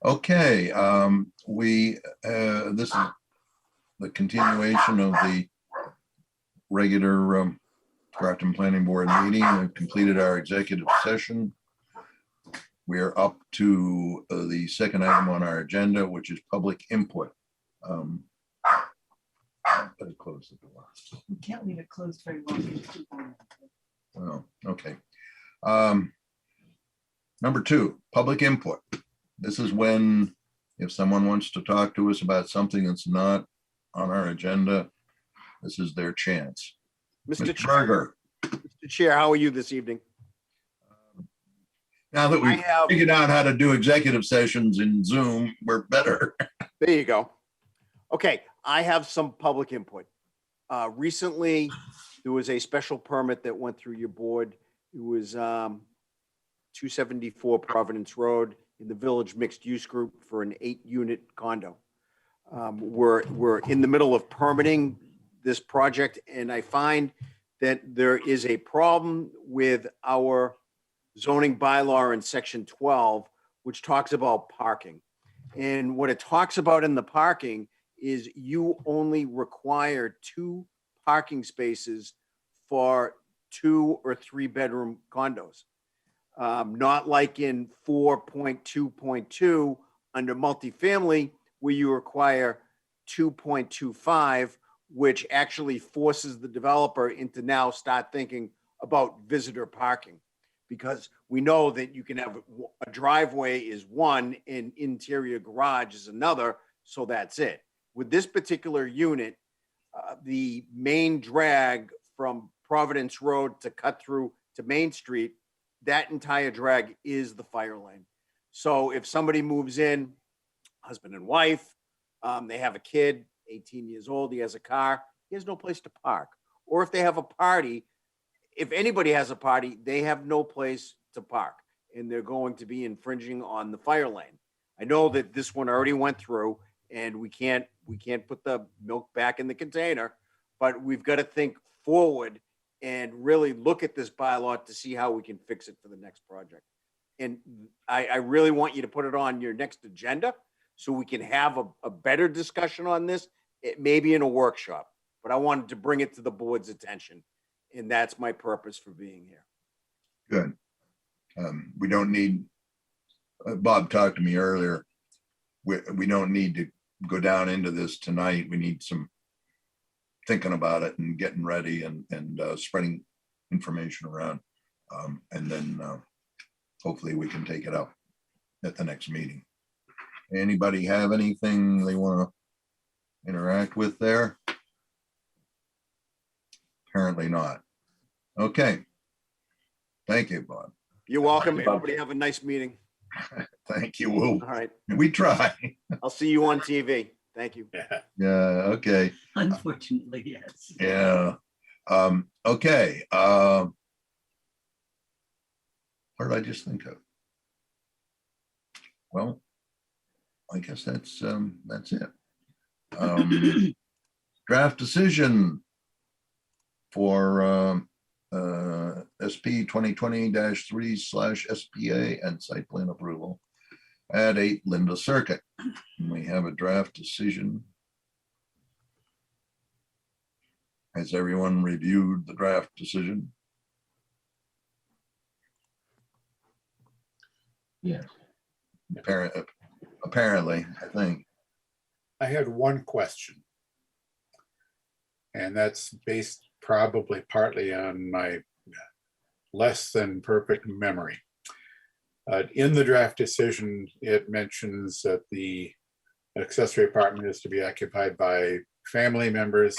Okay, this is the continuation of the regular Grafton Planning Board meeting. We've completed our executive session. We are up to the second item on our agenda, which is public input. Better close the door. You can't leave it closed very long. Oh, okay. Number 2, public input. This is when, if someone wants to talk to us about something that's not on our agenda, this is their chance. Mr. Berger, Mr. Chair, how are you this evening? now that I we've have, figured out how to do executive sessions in Zoom, we're better. there you go. Okay, I have some public input. Recently, there was a special permit that went through your board. It was 274 Providence Road in the Village Mixed Use Group for an 8-unit condo. We're in the middle of permitting this project, and I find that there is a problem with our zoning bylaw in section 12, which talks about parking. And what it talks about in the parking is you only require 2 parking spaces for 2 or 3 bedroom condos. Not like in 4.2.2 under multifamily, where you require 2.25, which actually forces the developer into now start thinking about visitor parking. Because we know that you can have a driveway is one and interior garage is another, so that's it. With this particular unit, the main drag from Providence Road to cut through to Main Street, that entire drag is the fire lane. So if somebody moves in, husband and wife, they have a kid, 18 years old, he has a car, he has no place to park. Or if they have a party, if anybody has a party, they have no place to park, and they're going to be infringing on the fire lane. I know that this one already went through, and we can't put the milk back in the container, but we've got to think forward and really look at this bylaw to see how we can fix it for the next project. And I really want you to put it on your next agenda so we can have a better discussion on this. It may be in a workshop, but I wanted to bring it to the board's attention. And that's my purpose for being here. Good. We don't need, Bob talked to me earlier. We don't need to go down into this tonight. We need some thinking about it and getting ready and spreading information around. And then hopefully we can take it up at the next meeting. Anybody have anything they want to interact with there? Apparently not. Okay. Thank you, Bob. You're welcome. Everybody have a nice meeting. Thank you. We'll, All right. we try. I'll see you on TV. Thank you. Yeah. Okay. Unfortunately, yes. Yeah. Okay. What did I just think of? Well, I guess that's it. Draft decision for SP 2020-3/SPA and site plan approval at 8 Linda Circuit. And we have a draft decision. Has everyone reviewed the draft decision? Yeah. Apparently, I think. I had one question, and that's based probably partly on my less than perfect memory. In the draft decision, it mentions that the accessory apartment is to be occupied by family members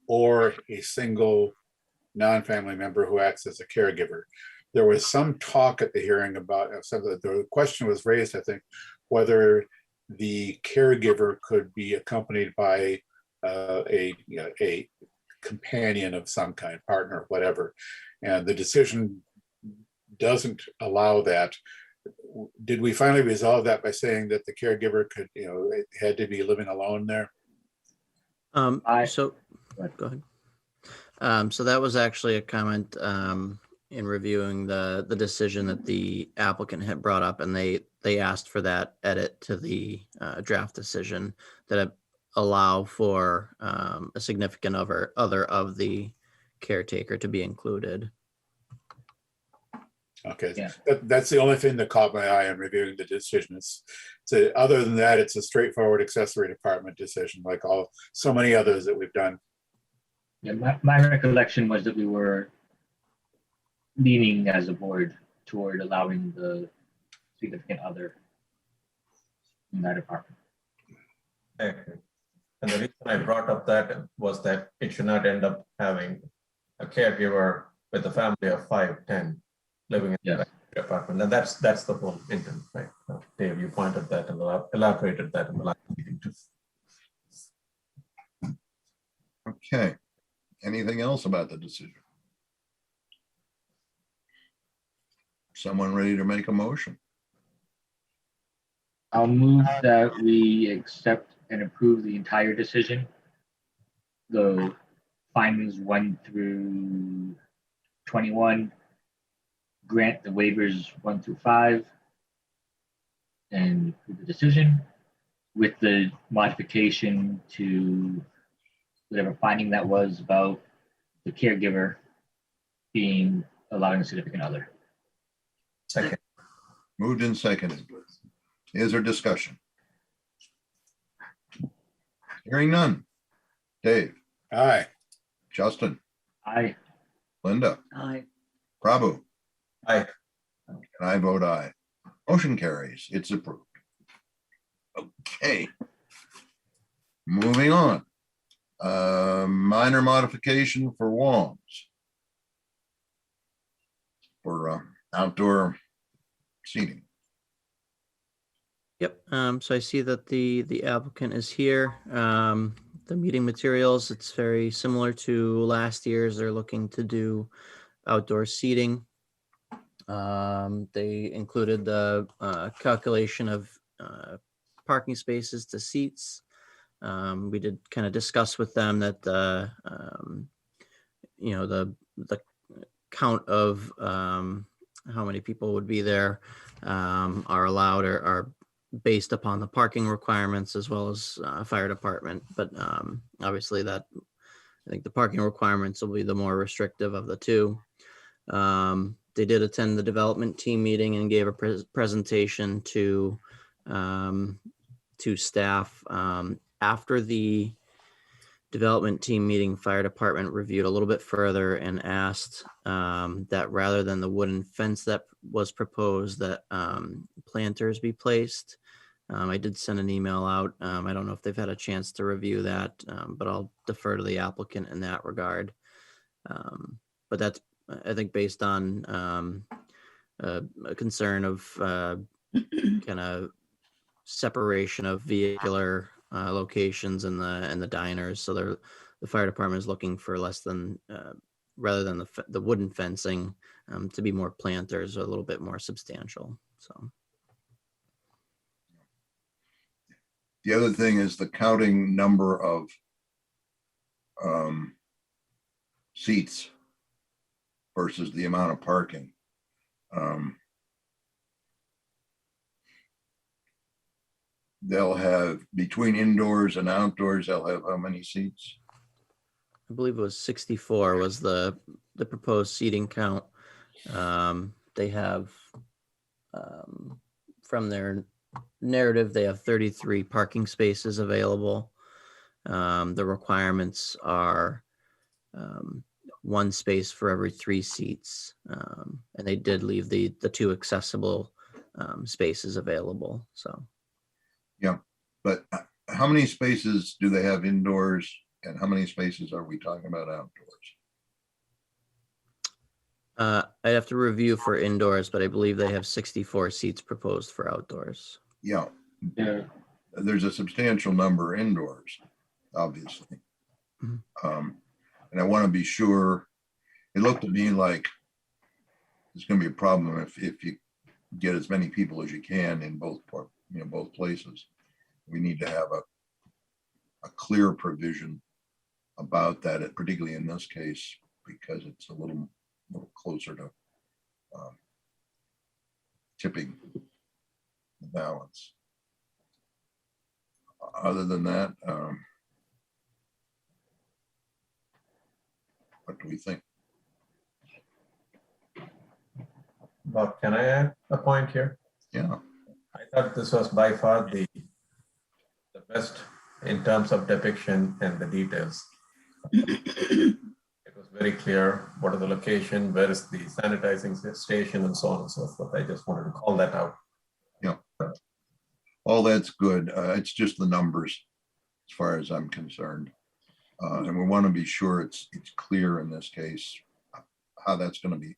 or a single non-family member who acts as a caregiver. There was some talk at the hearing about something. The question was raised, I think, whether the caregiver could be accompanied by a companion of some kind, partner, whatever. And the decision doesn't allow that. Did we finally resolve that by saying that the caregiver could, had to be living alone there? So go ahead. So that was actually a comment in reviewing the decision that the applicant had brought up, and they asked for that edit to the draft decision that allow for a significant other of the caretaker to be included. Okay, Yeah. that's the only thing that caught my eye on reviewing the decision. Other than that, it's a straightforward accessory apartment decision, like so many others that we've done. Yeah, my recollection was that we were leaning as a board toward allowing the significant other in that apartment. Okay. And the reason I brought up that was that it should not end up having a caregiver with a family of 5, 10 living in Yes. the apartment. And that's the whole intent, right? Dave, you pointed that and elaborated that in the last meeting too. Okay. Anything else about the decision? Someone ready to make a motion? I'll move that we accept and approve the entire decision. The findings 1 through 21, grant the waivers 1 through 5, and approve the decision with the modification to whatever finding that was about the caregiver being allowing a significant other. Second. Moved and seconded. Is there discussion? Hearing none. Dave, Aye. Justin, Aye. Linda, Aye. Prabhu. Aye. And I vote aye. Motion carries. It's approved. Okay. Moving on. Minor modification for Wong's. For outdoor seating. Yep, so I see that the applicant is here. The meeting materials, it's very similar to last year's. They're looking to do outdoor seating. They included the calculation of parking spaces to seats. We did kind of discuss with them that the count of how many people would be there are allowed or are based upon the parking requirements as well as fire department. But obviously I think the parking requirements will be the more restrictive of the two. They did attend the development team meeting and gave a presentation to staff. After the development team meeting, fire department reviewed a little bit further and asked that rather than the wooden fence that was proposed, that planters be placed. I did send an email out. I don't know if they've had a chance to review that, but I'll defer to the applicant in that regard. But that's, I think, based on a concern of kind of separation of vehicular locations and the diners. So the fire department is looking for less than rather than the wooden fencing to be more planters, a little bit more substantial. So The other thing is the counting number of seats versus the amount of parking. They'll have, between indoors and outdoors, they'll have how many seats? I believe it was 64 was the proposed seating count. They have, from their narrative, they have 33 parking spaces available. The requirements are 1 space for every 3 seats. And they did leave the 2 accessible spaces available, so. Yeah, but how many spaces do they have indoors and how many spaces are we talking about outdoors? I'd have to review for indoors, but I believe they have 64 seats proposed for outdoors. Yeah, Yeah. there's a substantial number indoors, obviously. Mhm. And I want to be sure, it looked to me like it's going to be a problem if you get as many people as you can in both places. We need to have a clear provision about that, particularly in this case, because it's a little closer to tipping the balance. Other than that, what do we think? Bob, can I add a point here? Yeah, I thought this was by far the best in terms of depiction and the details. It was very clear what are the location, where is the sanitizing station, and so on and so forth. I just wanted to call that out. all that's good. It's just the numbers as far as I'm concerned. And we want to be sure it's clear in this case, how that's going to be.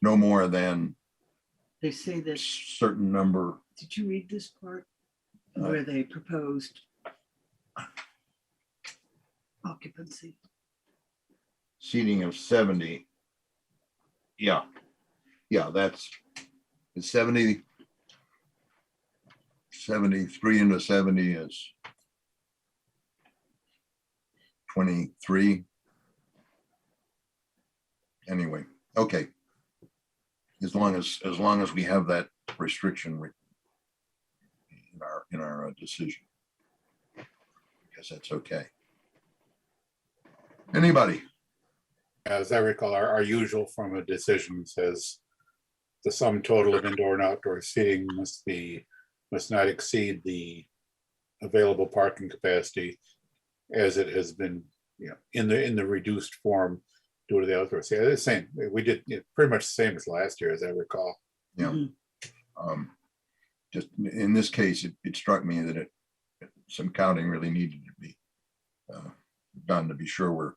No more than They say a that, certain number. did you read this part? Where they proposed occupancy? Seating of 70. Yeah, that's it's 70. 73 into 70 is 23. Anyway, okay. As long as we have that restriction in our decision, I guess that's okay. Anybody? As I recall, our usual form of decision says the sum total of indoor and outdoor seating must not exceed the available parking capacity as it has been, in the reduced form due to the outdoor seating. The same, we did pretty much the same as last year, as I recall. Yeah. Just in this case, it struck me that some counting really needed to be done to be sure we're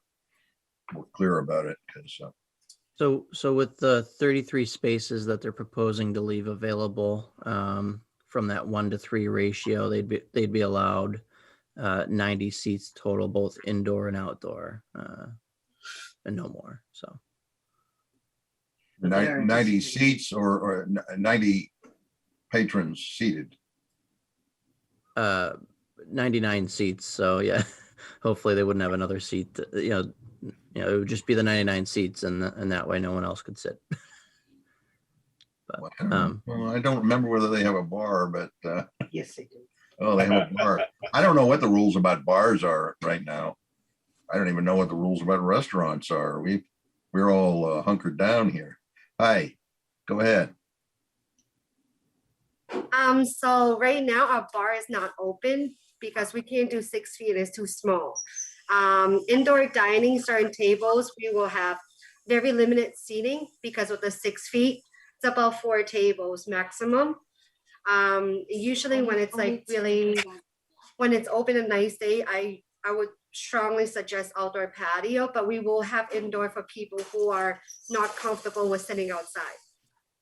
clear about it, because So with the 33 spaces that they're proposing to leave available from that 1-to-3 ratio, they'd be allowed 90 seats total, both indoor and outdoor, and no more. So 90 seats or 90 patrons seated. 99 seats. So yeah, hopefully they wouldn't have another seat. It would just be the 99 seats, and that way no one else could sit. But, Well, I don't remember whether they have a bar, but Yes, they do. oh, they have a bar. I don't know what the rules about bars are right now. I don't even know what the rules about restaurants are. We're all hunkered down here. Hi, go ahead. So right now our bar is not open because we can't do 6 feet, it's too small. Indoor dining, certain tables, we will have very limited seating because of the 6 feet. It's about 4 tables maximum. Usually when it's like really, when it's open a nice day, I would strongly suggest outdoor patio, but we will have indoor for people who are not comfortable with sitting outside.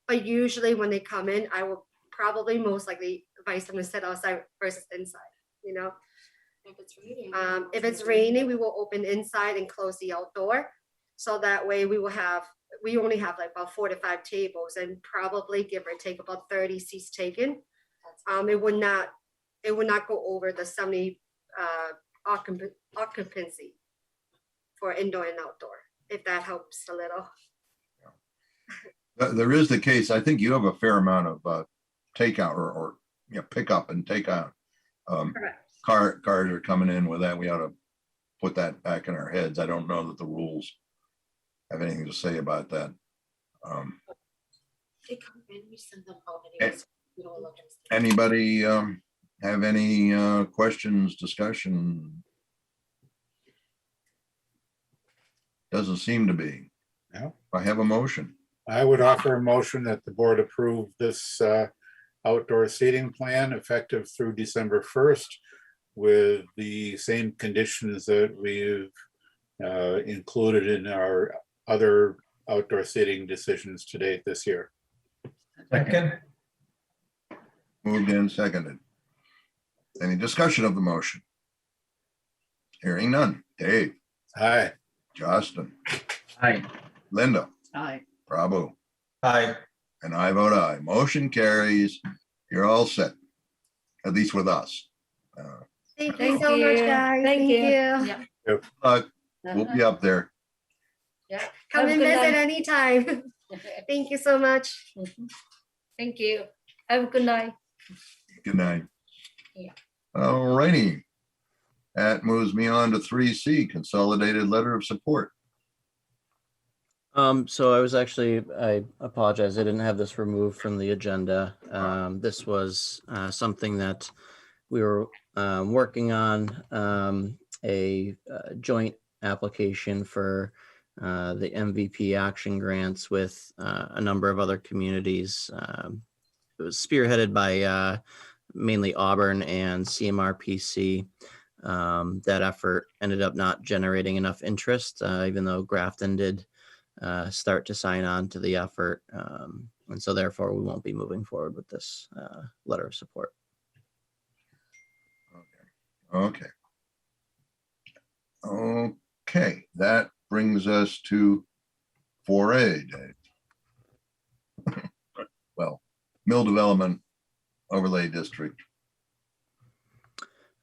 But usually when they come in, I will probably most likely advise them to sit outside versus inside, If it's raining. If it's raining, we will open inside and close the outdoor. So that way we only have like about 4 to 5 tables and probably give or take about 30 seats taken. It would not go over the 70 occupancy for indoor and outdoor, if that helps a little. There is the case, I think you have a fair amount of takeout or pick up and take out. Correct. Cars are coming in with that. We ought to put that back in our heads. I don't know that the rules have anything to say about that. They come in, we send them home Eh, anyways. We don't let them stay. Anybody have any questions, discussion? Doesn't seem to be. No. I have a motion. I would offer a motion that the board approve this outdoor seating plan effective through December 1st with the same conditions that we've included in our other outdoor seating decisions to date this year. Second, Moved and seconded. Any discussion of the motion? Hearing none. Dave, Aye. Justin, Aye. Linda, Aye. Prabhu, aye. and I vote aye. Motion carries. You're all set, at least with us. Thank you so much, guys. Thank you. Yeah. We'll be up there. Come and visit anytime. Thank you so much. Thank you. Have a good night. Good night. Yeah. All righty. That moves me on to 3C, Consolidated Letter of Support. So I apologize, I didn't have this removed from the agenda. This was something that we were working on, a joint application for the MVP action grants with a number of other communities. It was spearheaded by mainly Auburn and CMRPC. That effort ended up not generating enough interest, even though Grafton did start to sign on to the effort. And so therefore we won't be moving forward with this letter of support. Okay. Okay, that brings us to 4A, Dave. Well, Mill Development Overlay District.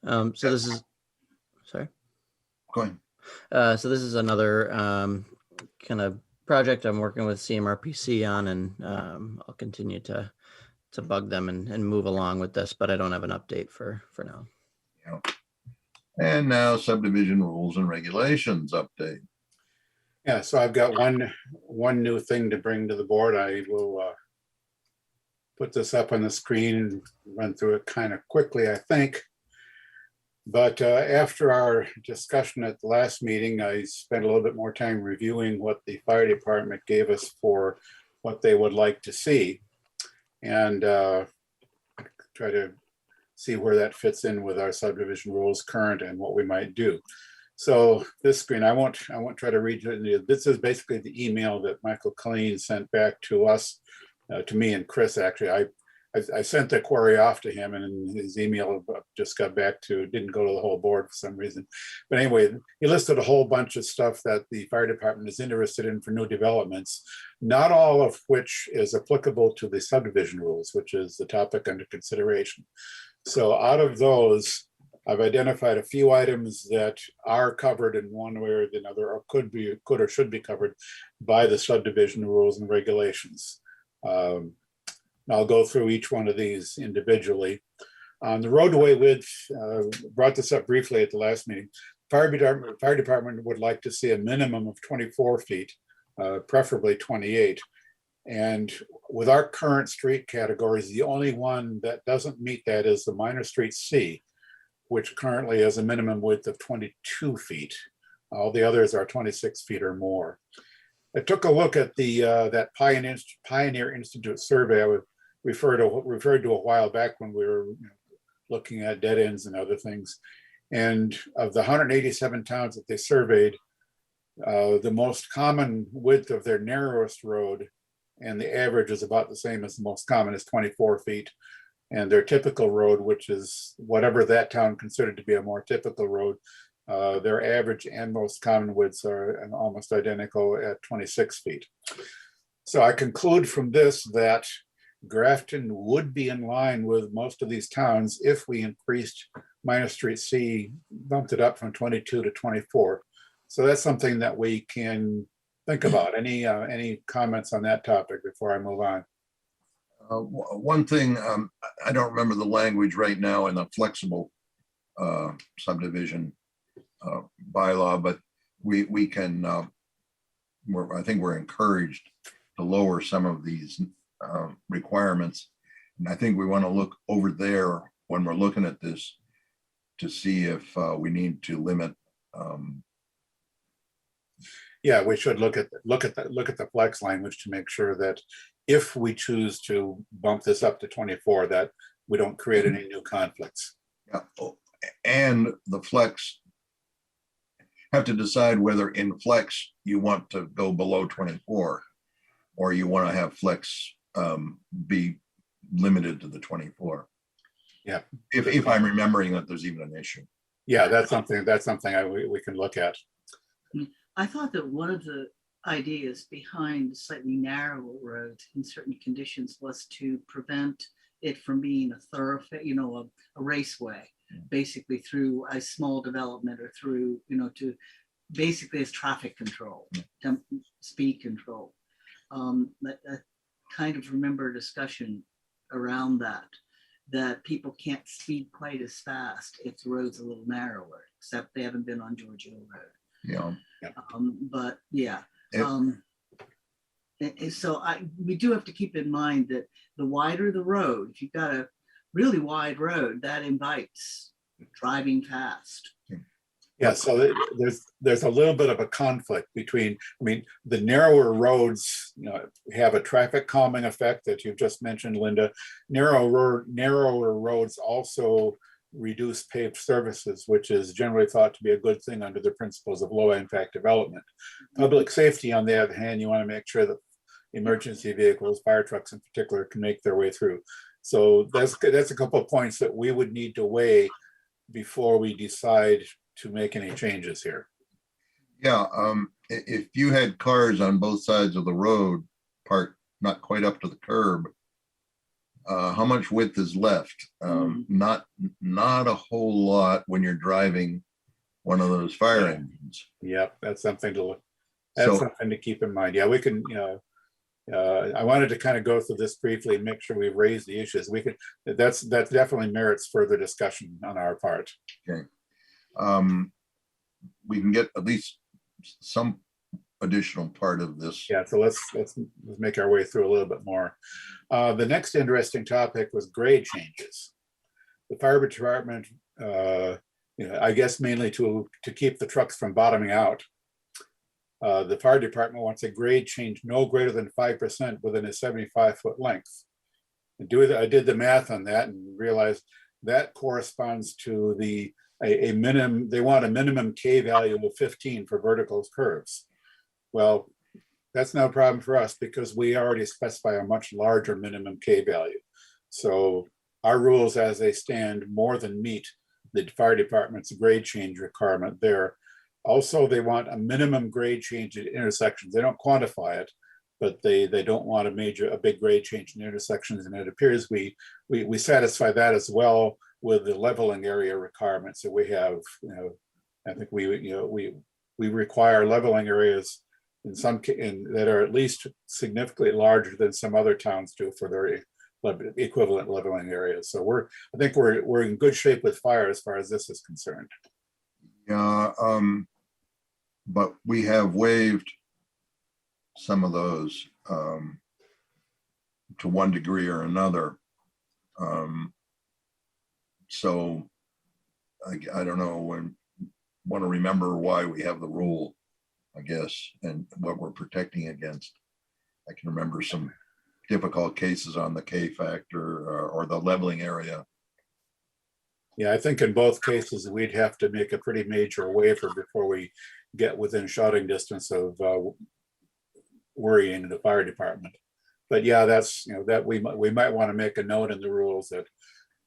So this is, sorry. Go ahead. So this is another kind of project I'm working with CMRPC on, and I'll continue to bug them and move along with this, but I don't have an update for now. Yeah. And now subdivision rules and regulations update. Yeah, so I've got one new thing to bring to the board. I will put this up on the screen and run through it kind of quickly, I think. But after our discussion at the last meeting, I spent a little bit more time reviewing what the fire department gave us for what they would like to see, and try to see where that fits in with our subdivision rules current and what we might do. So this screen, I won't try to read it. This is basically the email that Michael Colleen sent back to us, to me and Chris. Actually, I sent the query off to him, and his email just got back to, didn't go to the whole board for some reason. But anyway, he listed a whole bunch of stuff that the fire department is interested in for new developments, not all of which is applicable to the subdivision rules, which is the topic under consideration. So out of those, I've identified a few items that are covered in one way or another, or could or should be covered by the subdivision rules and regulations. I'll go through each one of these individually. On the roadway width, brought this up briefly at the last meeting. Fire department would like to see a minimum of 24 feet, preferably 28. And with our current street categories, the only one that doesn't meet that is the minor street C, which currently has a minimum width of 22 feet. All the others are 26 feet or more. I took a look at the that Pioneer Institute survey I referred to a while back when we were looking at dead ends and other things. And of the 187 towns that they surveyed, the most common width of their narrowest road, and the average is about the same as the most common, is 24 feet. And their typical road, which is whatever that town considered to be a more typical road, their average and most common widths are almost identical at 26 feet. So I conclude from this that Grafton would be in line with most of these towns if we increased minor street C, bumped it up from 22 to 24. So that's something that we can think about. Any comments on that topic before I move on? One thing, I don't remember the language right now in the flexible subdivision bylaw, but we can, I think we're encouraged to lower some of these requirements. And I think we want to look over there when we're looking at this to see if we need to limit. Yeah, we should look at the flex language to make sure that if we choose to bump this up to 24, that we don't create any new conflicts. Yeah. And the flex, have to decide whether in flex you want to go below 24 or you want to have flex be limited to the 24. Yeah. If I'm remembering that there's even an issue. Yeah, that's something we can look at. I thought that one of the ideas behind slightly narrower roads in certain conditions was to prevent it from being a thoroughfare, a raceway, basically through a small development or through, to basically as traffic control, speed control. I kind of remember a discussion around that people can't speed quite as fast if the road's a little narrower, except they haven't been on George Hill Road. Yeah. But yeah. If- So we do have to keep in mind that the wider the road, if you've got a really wide road, that invites driving fast. Yeah, so there's a little bit of a conflict between, I mean, the narrower roads, you know, have a traffic calming effect that you've just mentioned, Linda. Narrower roads also reduce paved surfaces, which is generally thought to be a good thing under the principles of low impact development. Public safety, on the other hand, you want to make sure that emergency vehicles, fire trucks in particular, can make their way through. So that's a couple of points that we would need to weigh before we decide to make any changes here. Yeah, if you had cars on both sides of the road parked not quite up to the curb, how much width is left? Not a whole lot when you're driving one of those fire engines. Yep, that's something to keep in mind. Yeah, we can, you know, I wanted to kind of go through this briefly and make sure we raise the issues. We could, that definitely merits further discussion on our part. Okay. We can get at least some additional part of this. Yeah, so let's make our way through a little bit more. The next interesting topic was grade changes. The fire department, you know, I guess mainly to keep the trucks from bottoming out. The fire department wants a grade change no greater than 5% within a 75-foot length. I did the math on that and realized that corresponds to a minimum. They want a minimum K value of 15 for vertical curves. Well, that's no problem for us because we already specify a much larger minimum K value. So our rules as they stand more than meet the fire department's grade change requirement there. Also, they want a minimum grade change at intersections. They don't quantify it, but they don't want a big grade change in intersections. And it appears we satisfy that as well with the leveling area requirements that we have. You know, I think we require leveling areas that are at least significantly larger than some other towns do for their equivalent leveling areas. So I think we're in good shape with fire as far as this is concerned. Yeah, but we have waived some of those to one degree or another. So I don't know, want to remember why we have the rule, I guess, and what we're protecting against. I can remember some difficult cases on the K factor or the leveling area. Yeah, I think in both cases, we'd have to make a pretty major waiver before we get within shouting distance of worrying the fire department. But yeah, that's, you know, that we might want to make a note in the rules that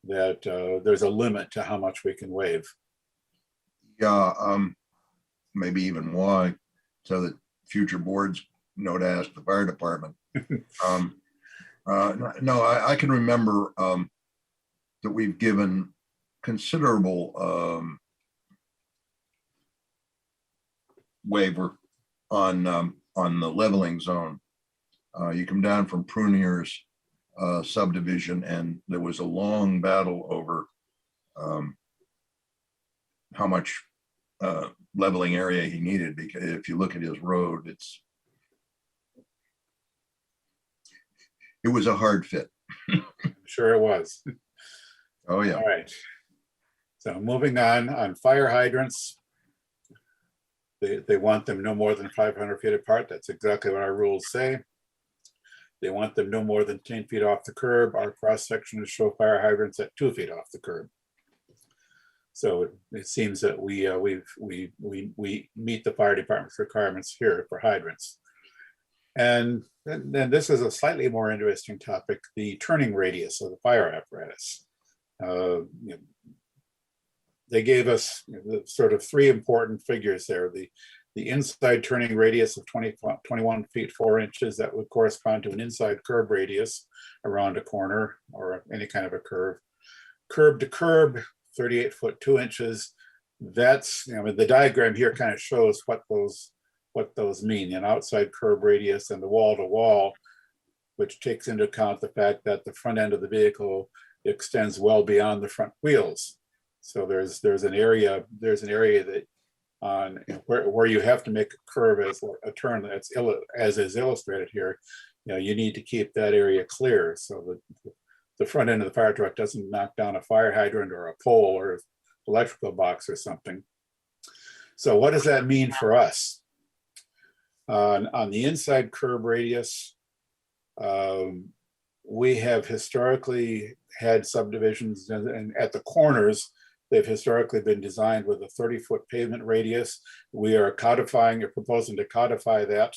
there's a limit to how much we can waive. Yeah, maybe even why, so that future boards know to ask the fire department. No, I can remember that we've given considerable waiver on the leveling zone. You come down from Prunier's subdivision, and there was a long battle over how much leveling area he needed, because if you look at his road, it was a hard fit. Sure it was. Oh yeah. All right. So moving on fire hydrants. They want them no more than 500 feet apart. That's exactly what our rules say. They want them no more than 10 feet off the curb. Our cross sections show fire hydrants at 2 feet off the curb. So it seems that we meet the fire department's requirements here for hydrants. And then this is a slightly more interesting topic: the turning radius of the fire apparatus. You know, they gave us the sort of three important figures there. The inside turning radius of 21 feet 4 inches, that would correspond to an inside curb radius around a corner or any kind of a curve. Curb to curb, 38 foot 2 inches. That's, you know, the diagram here kind of shows what what those mean, an outside curb radius and the wall to wall, which takes into account the fact that the front end of the vehicle extends well beyond the front wheels. So there's an area that on where you have to make a curve as a turn that's as is illustrated here, you need to keep that area clear so that the front end of the fire truck doesn't knock down a fire hydrant or a pole or electrical box or something. So what does that mean for us? On the inside curb radius, we have historically had subdivisions, and at the corners, they've historically been designed with a 30-foot pavement radius. We are codifying or proposing to codify that,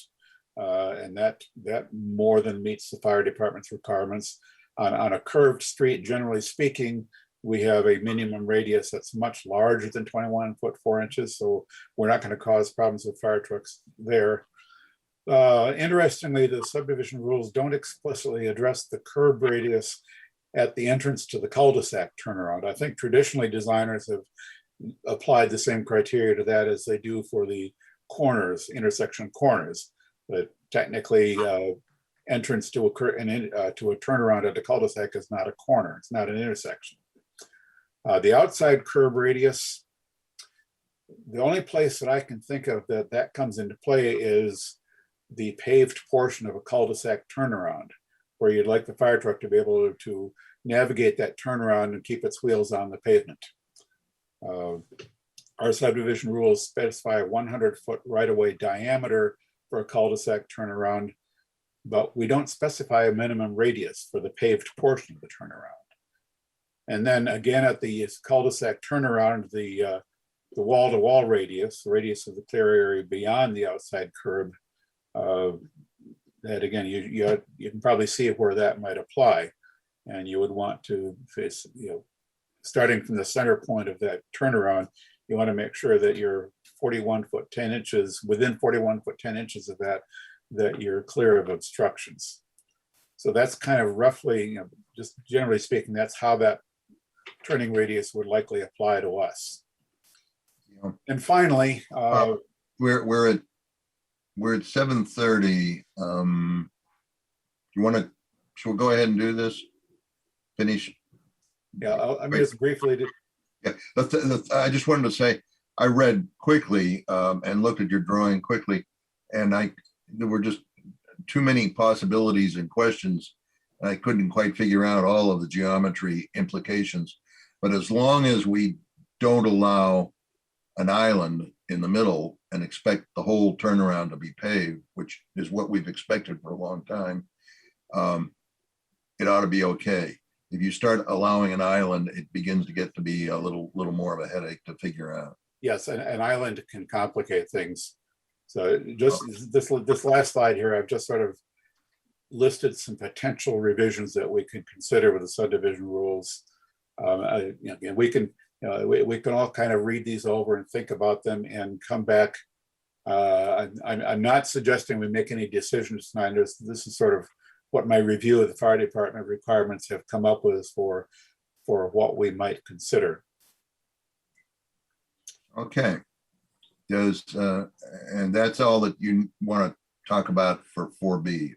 and that more than meets the fire department's requirements. On a curved street, generally speaking, we have a minimum radius that's much larger than 21 foot 4 inches, so we're not going to cause problems with fire trucks there. Interestingly, the subdivision rules don't explicitly address the curb radius at the entrance to the cul-de-sac turnaround. I think traditionally designers have applied the same criteria to that as they do for the corners, intersection corners. But technically, entrance to a turnaround at the cul-de-sac is not a corner. It's not an intersection. The outside curb radius, the only place that I can think of that comes into play is the paved portion of a cul-de-sac turnaround, where you'd like the fire truck to be able to navigate that turnaround and keep its wheels on the pavement. Our subdivision rules specify a 100-foot right-of-way diameter for a cul-de-sac turnaround, but we don't specify a minimum radius for the paved portion of the turnaround. And then again, at the cul-de-sac turnaround, the wall-to-wall radius, the radius of the clear area beyond the outside curb, that again, you can probably see where that might apply. And you would want to face, starting from the center point of that turnaround, you want to make sure that you're 41 foot 10 inches, within 41 foot 10 inches of that you're clear of obstructions. So that's kind of roughly, just generally speaking, that's how that turning radius would likely apply to us. Yeah. And finally, we're at 7:30. You want to? Shall we go ahead and do this? Finish. Yeah, I mean, just briefly. Yeah, I just wanted to say I read quickly and looked at your drawing quickly, and there were just too many possibilities and questions. I couldn't quite figure out all of the geometry implications. But as long as we don't allow an island in the middle and expect the whole turnaround to be paved, which is what we've expected for a long time, it ought to be okay. If you start allowing an island, it begins to get to be a little more of a headache to figure out. Yes, an island can complicate things. So just this last slide here, I've just sort of listed some potential revisions that we could consider with the subdivision rules. We can all kind of read these over and think about them and come back. I'm not suggesting we make any decisions tonight. This is sort of what my review of the fire department requirements have come up with for what we might consider. Okay. And that's all that you want to talk about for 4B.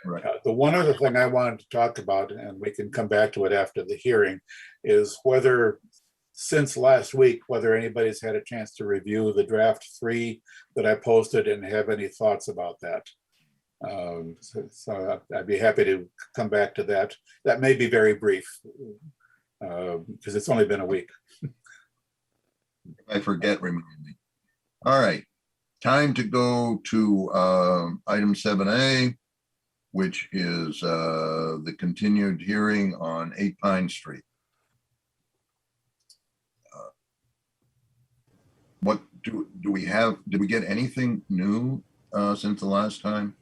Right. The one other thing I wanted to talk about, and we can come back to it after the hearing, is whether since last week, whether anybody's had a chance to review the draft 3 that I posted and have any thoughts about that. So I'd be happy to come back to that. That may be very brief because it's only been a week. I forget, remind me. All right, time to go to item 7A, which is the continued hearing on 8 Pine Street. What do we have? Did we get anything new since the last time?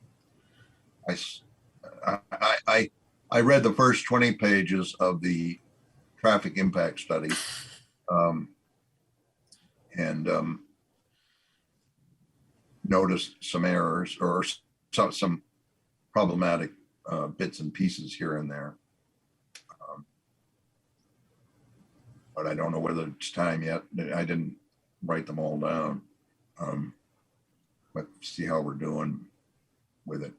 I read the first 20 pages of the traffic impact study, and noticed some errors or some problematic bits and pieces here and there. But I don't know whether it's time yet. I didn't write them all down. but see how we're doing with it.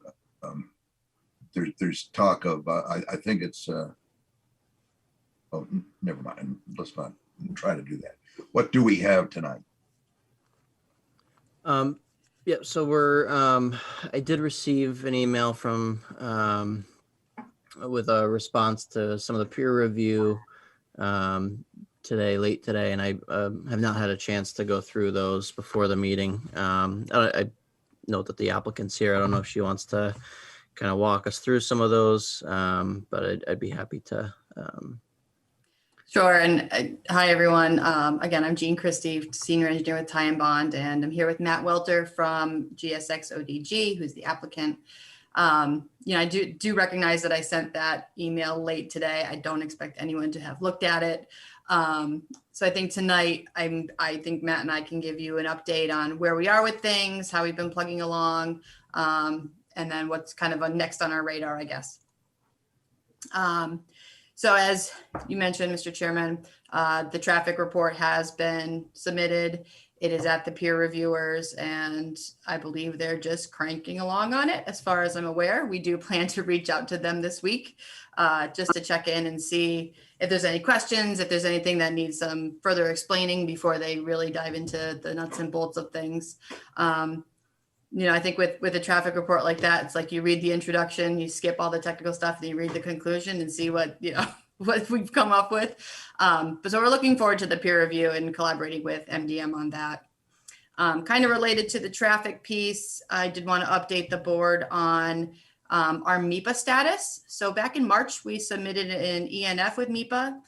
There's talk of, I think it's, oh, never mind. Let's not try to do that. What do we have tonight? Yeah, so we're, I did receive an email from, with a response to some of the peer review late today, and I have not had a chance to go through those before the meeting. I note that the applicant's here. I don't know if she wants to kind of walk us through some of those, but I'd be happy to. Sure. And hi, everyone. Again, I'm Jean Christie, Senior Engineer with Ty and Bond, and I'm here with Matt Welter from GSX ODG, who's the applicant. I do recognize that I sent that email late today. I don't expect anyone to have looked at it. So I think tonight, I think Matt and I can give you an update on where we are with things, how we've been plugging along, and then what's kind of next on our radar, I guess. So as you mentioned, Mr. Chairman, the traffic report has been submitted. It is at the peer reviewers, and I believe they're just cranking along on it. As far as I'm aware, we do plan to reach out to them this week just to check in and see if there's any questions, if there's anything that needs some further explaining before they really dive into the nuts and bolts of things. I think with a traffic report like that, it's like you read the introduction, you skip all the technical stuff, and you read the conclusion and see what we've come up with. But so we're looking forward to the peer review and collaborating with MDM on that. Kind of related to the traffic piece, I did want to update the board on our MEPA status. So back in March, we submitted an ENF with MEPA.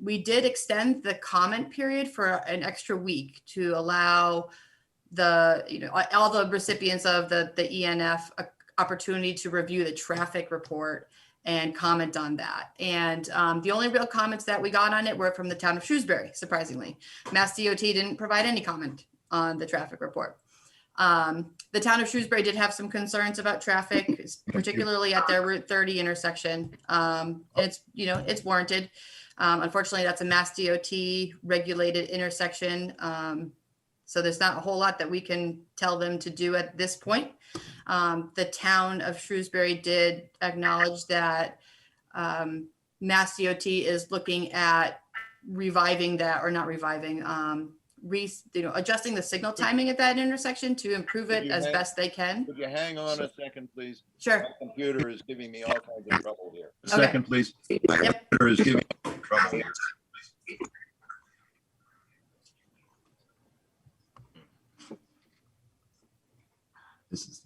We did extend the comment period for an extra week to allow all the recipients of the ENF opportunity to review the traffic report and comment on that. And the only real comments that we got on it were from the town of Shrewsbury, surprisingly. Mass DOT didn't provide any comment on the traffic report. The town of Shrewsbury did have some concerns about traffic, particularly at their Route 30 intersection. It's warranted. Unfortunately, that's a Mass DOT regulated intersection. So there's not a whole lot that we can tell them to do at this point. The town of Shrewsbury did acknowledge that Mass DOT is looking at reviving that, or not reviving, adjusting the signal timing at that intersection to improve it as best they can. Could you hang on a second, please? Sure. My computer is giving me all kinds of trouble here. A Okay. second, please. My computer is giving me trouble here. This is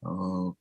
oh.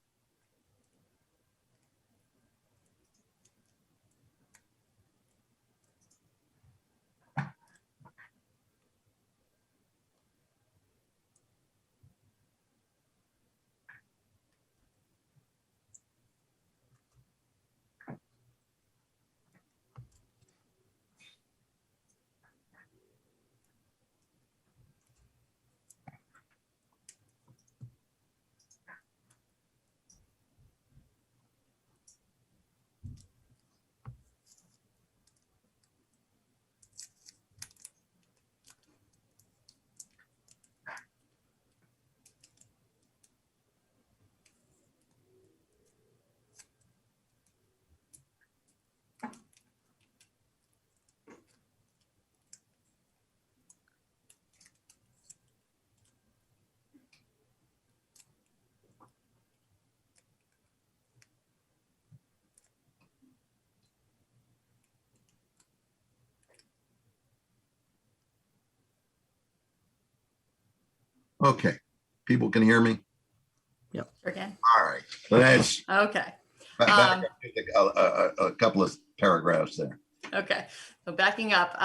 Okay, people can hear me? Sure can. All right, so that's Okay. back up a couple of paragraphs there. Okay, so backing up,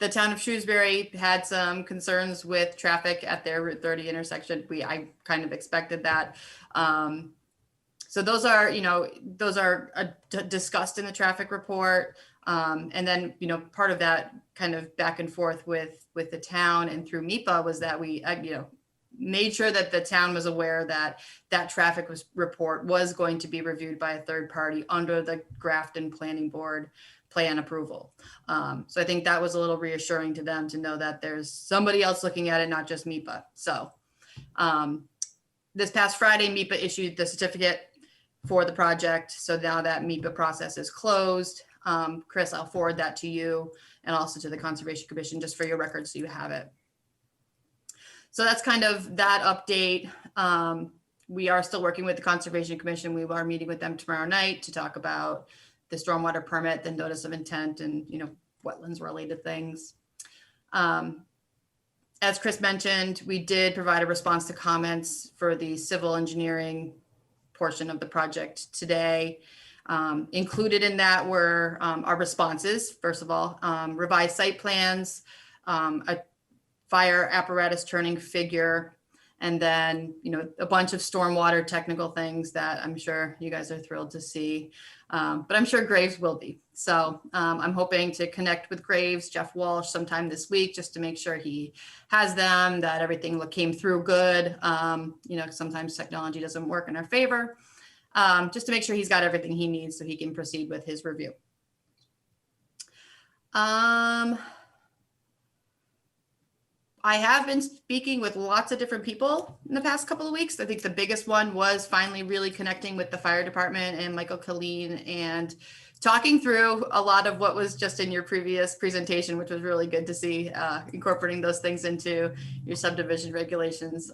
the town of Shrewsbury had some concerns with traffic at their Route 30 intersection. I kind of expected that. So those are, discussed in the traffic report. And then, part of that kind of back and forth with the town and through MIPA was that we, made sure that the town was aware that that traffic report was going to be reviewed by a third party under the Grafton Planning Board plan approval. So I think that was a little reassuring to them to know that there's somebody else looking at it, not just MIPA. So this past Friday, MIPA issued the certificate for the project. So now that MIPA process is closed, Chris, I'll forward that to you and also to the Conservation Commission just for your records so you have it. So that's kind of that update. We are still working with the Conservation Commission. We are meeting with them tomorrow night to talk about the stormwater permit, the notice of intent, and wetlands related things. As Chris mentioned, we did provide a response to comments for the civil engineering portion of the project today. Included in that were our responses. First of all, revised site plans, a fire apparatus turning figure, and then, a bunch of stormwater technical things that I'm sure you guys are thrilled to see, but I'm sure Graves will be. So I'm hoping to connect with Graves, Jeff Walsh, sometime this week, just to make sure he has them, that everything came through good. Sometimes technology doesn't work in our favor, just to make sure he's got everything he needs so he can proceed with his review. I have been speaking with lots of different people in the past couple of weeks. I think the biggest one was finally really connecting with the fire department and Michael Colleen and talking through a lot of what was just in your previous presentation, which was really good to see, incorporating those things into your subdivision regulations,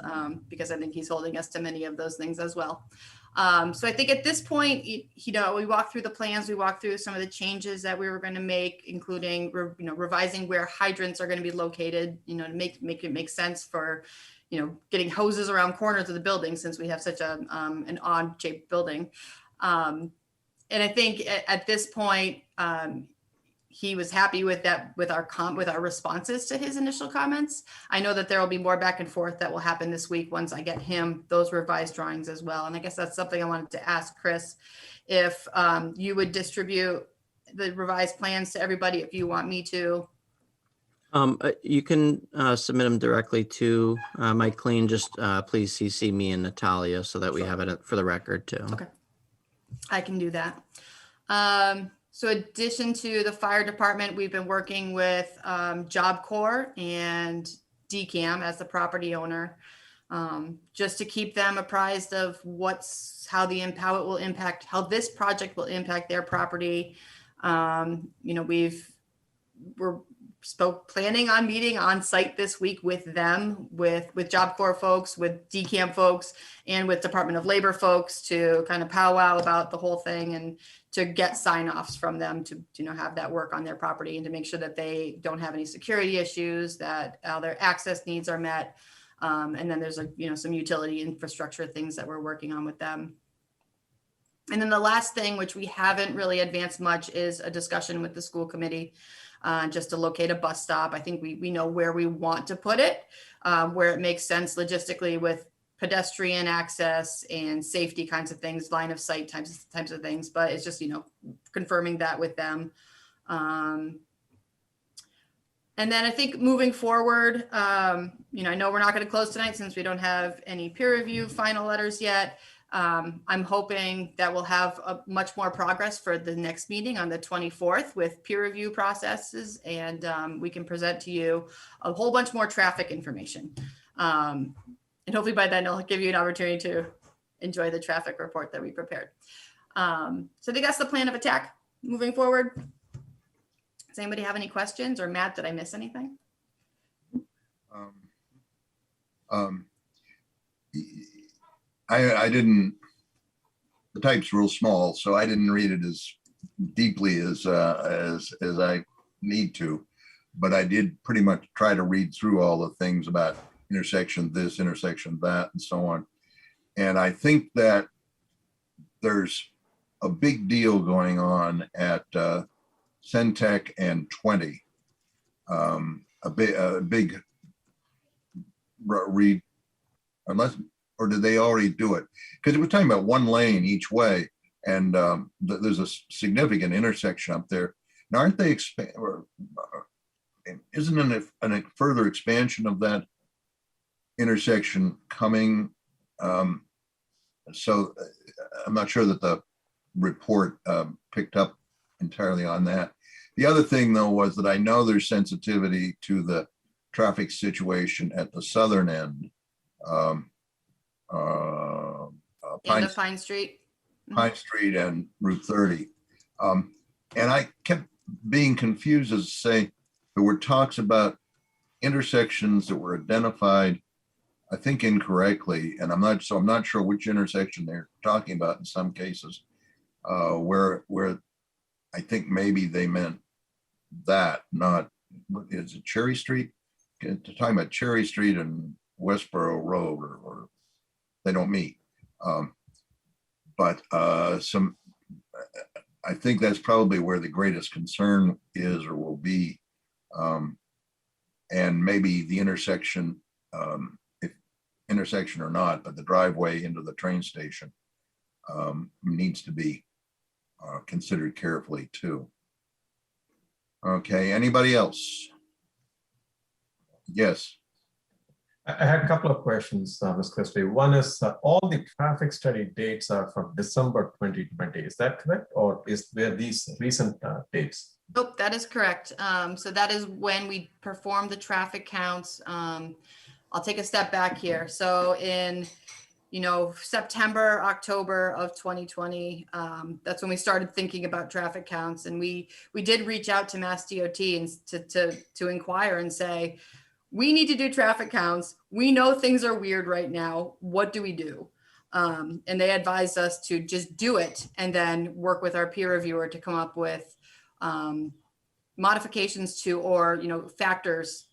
because I think he's holding us to many of those things as well. So I think at this point, we walked through the plans, we walked through some of the changes that we were going to make, including, revising where hydrants are going to be located, to make it make sense for, getting hoses around corners of the building, since we have such an odd shaped building. And I think at this point, he was happy with that, with our responses to his initial comments. I know that there will be more back and forth that will happen this week once I get him those revised drawings as well. And I guess that's something I wanted to ask Chris, if you would distribute the revised plans to everybody, if you want me to. You can submit them directly to Mike Clean. Just please CC me and Natalia so that we have it for the record too. Okay, I can do that. So addition to the fire department, we've been working with Job Corps and DCAM as the property owner, just to keep them apprised of how this project will impact their property. We're planning on meeting on site this week with them, with Job Corps folks, with DCAM folks, and with Department of Labor folks to kind of powwow about the whole thing and to get sign-offs from them to have that work on their property and to make sure that they don't have any security issues, that all their access needs are met. And then there's some utility infrastructure things that we're working on with them. And then the last thing, which we haven't really advanced much, is a discussion with the school committee, just to locate a bus stop. I think we know where we want to put it, where it makes sense logistically with pedestrian access and safety kinds of things, line of sight types of things, but it's just, confirming that with them. And then I think moving forward, I know we're not going to close tonight since we don't have any peer review final letters yet. I'm hoping that we'll have a much more progress for the next meeting on the 24th with peer review processes, and we can present to you a whole bunch more traffic information. And hopefully by then I'll give you an opportunity to enjoy the traffic report that we prepared. So I think that's the plan of attack moving forward. Does anybody have any questions? Or Matt, did I miss anything? I didn't, the type's real small, so I didn't read it as deeply as I need to, but I did pretty much try to read through all the things about intersection this, intersection that, and so on. And I think that there's a big deal going on at Centec and 20 a big read, unless, or did they already do it? Because it was talking about one lane each way, and there's a significant intersection up there. Now, aren't they isn't a further expansion of that intersection coming? So I'm not sure that the report picked up entirely on that. The other thing, though, was that I know there's sensitivity to the traffic situation at the southern end. End of Pine Street. Pine Street and Route 30. And I kept being confused as to say there were talks about intersections that were identified, I think incorrectly, and I'm not sure which intersection they're talking about in some cases, where I think maybe they meant that, not, is it Cherry Street? They're talking about Cherry Street and Westboro Road, or they don't meet. But I think that's probably where the greatest concern is or will be. And maybe the intersection, if intersection or not, but the driveway into the train station needs to be considered carefully too. Okay, anybody else? Yes. I had a couple of questions, Ms. Christie. One is all the traffic study dates are from December 2020. Is that correct? Or were these recent dates? Nope, that is correct. So that is when we perform the traffic counts. I'll take a step back here. So in, September, October of 2020, that's when we started thinking about traffic counts. And we did reach out to Mass DOT and to inquire and say, we need to do traffic counts. We know things are weird right now. What do we do? And they advised us to just do it and then work with our peer reviewer to come up with modifications to, or, factors,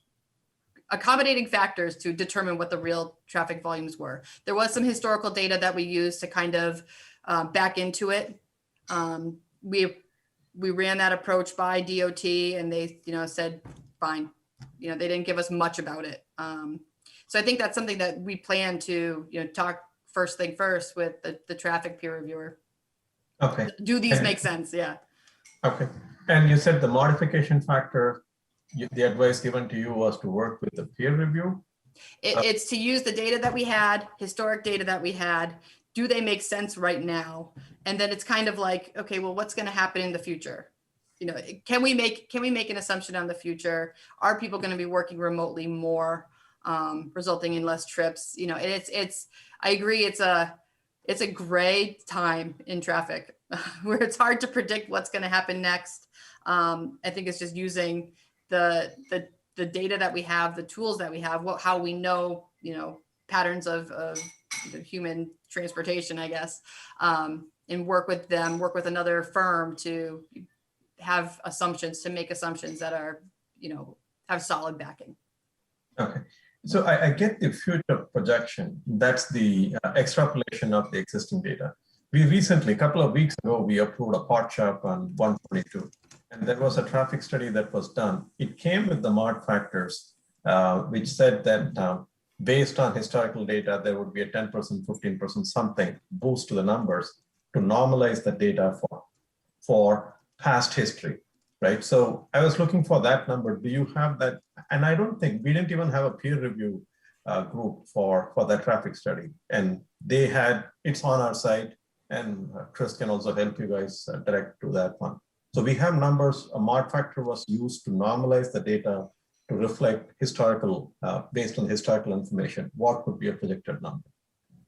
accommodating factors to determine what the real traffic volumes were. There was some historical data that we used to kind of back into it. We ran that approach by DOT and they, said, fine. They didn't give us much about it. So I think that's something that we plan to, talk first thing first with the traffic peer reviewer. Okay. Do these make sense? Yeah. Okay. And you said the modification factor, the advice given to you was to work with the peer review? It's to use the data that we had, historic data that we had. Do they make sense right now? And then it's kind of like, okay, well, what's going to happen in the future? Can we make an assumption on the future? Are people going to be working remotely more, resulting in less trips? And I agree. It's a gray time in traffic where it's hard to predict what's going to happen next. I think it's just using the data that we have, the tools that we have, how we know, patterns of human transportation, I guess, and work with another firm to have assumptions, to make assumptions that are, have solid backing. Okay. So I get the future projection. That's the extrapolation of the existing data. We recently, a couple of weeks ago, we approved a pot shop on 122. And there was a traffic study that was done. It came with the mod factors, which said that based on historical data, there would be a 10%, 15% something boost to the numbers to normalize the data for past history, right? So I was looking for that number. Do you have that? And I don't think, we didn't even have a peer review group for that traffic study. And they had, it's on our site, and Chris can also help you guys direct to that one. So we have numbers. A mod factor was used to normalize the data to reflect historical, based on historical information, what would be a projected number.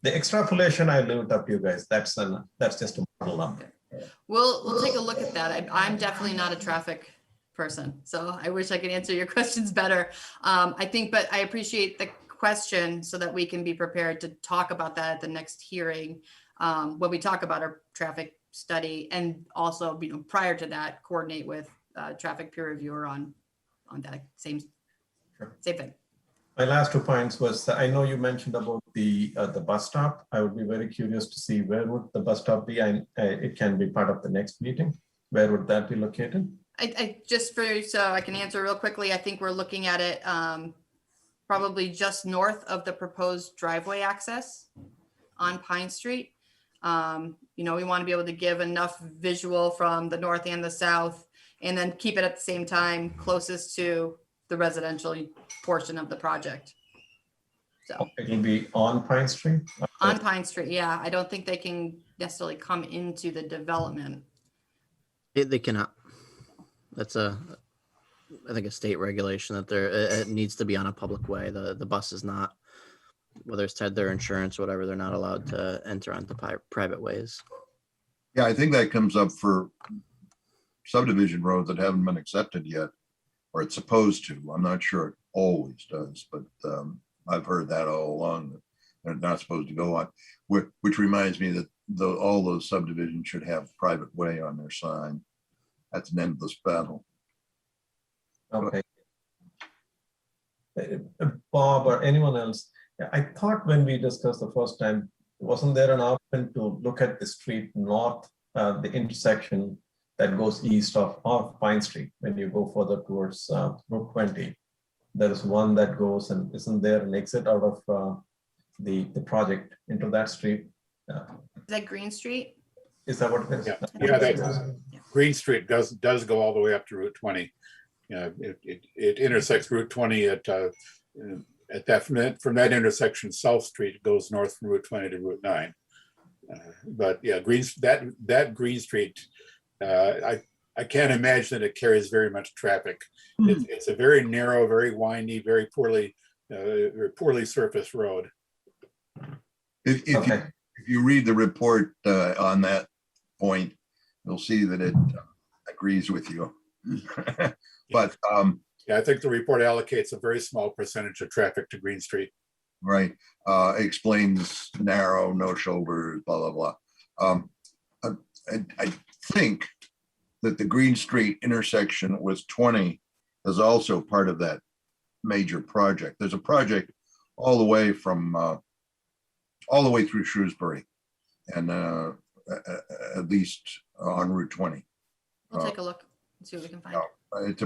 The extrapolation, I leave it up to you guys. That's just a model number. We'll take a look at that. I'm definitely not a traffic person, so I wish I could answer your questions better. But I appreciate the question so that we can be prepared to talk about that at the next hearing when we talk about our traffic study, and also, prior to that, coordinate with traffic peer reviewer on that same thing. My last 2 points was, I know you mentioned about the bus stop. I would be very curious to see where would the bus stop be, and it can be part of the next meeting. Where would that be located? I just so I can answer real quickly, I think we're looking at it probably just north of the proposed driveway access on Pine Street. You know, we want to be able to give enough visual from the north and the south, and then keep it at the same time closest to the residential portion of the project. So It'll be on Pine Street? on Pine Street, yeah, I don't think they can necessarily come into the development. They cannot. That's I think a state regulation that it needs to be on a public way. The bus is not, whether it's tied to their insurance or whatever, they're not allowed to enter onto private ways. Yeah, I think that comes up for subdivision roads that haven't been accepted yet, or it's supposed to. I'm not sure it always does, but I've heard that all along, that they're not supposed to go on, which reminds me that all those subdivisions should have private way on their sign. That's an endless battle. Okay. Bob or anyone else, I thought when we discussed the first time, wasn't there an option to look at the street north, the intersection that goes east of Pine Street when you go further towards Route 20? There is one that goes, and isn't there an exit out of the project into that street? Is that Green Street? Is that what it is? Yeah, Green Street does go all the way up to Route 20. It intersects Route 20 at that, from that intersection, South Street goes north from Route 20 to Route 9. But yeah, that Green Street, I can't imagine that it carries very much traffic. It's a very narrow, very windy, very poorly surfaced road. If you read the report on that point, you'll see that it agrees with you. But yeah, I think the report allocates a very small percentage of traffic to Green Street. Right. Explains narrow, no shoulders, blah, blah, blah. I think that the Green Street intersection with 20 is also part of that major project. There's a project all the way from all the way through Shrewsbury, and at least on Route 20. We'll take a look and see what we can find. It's a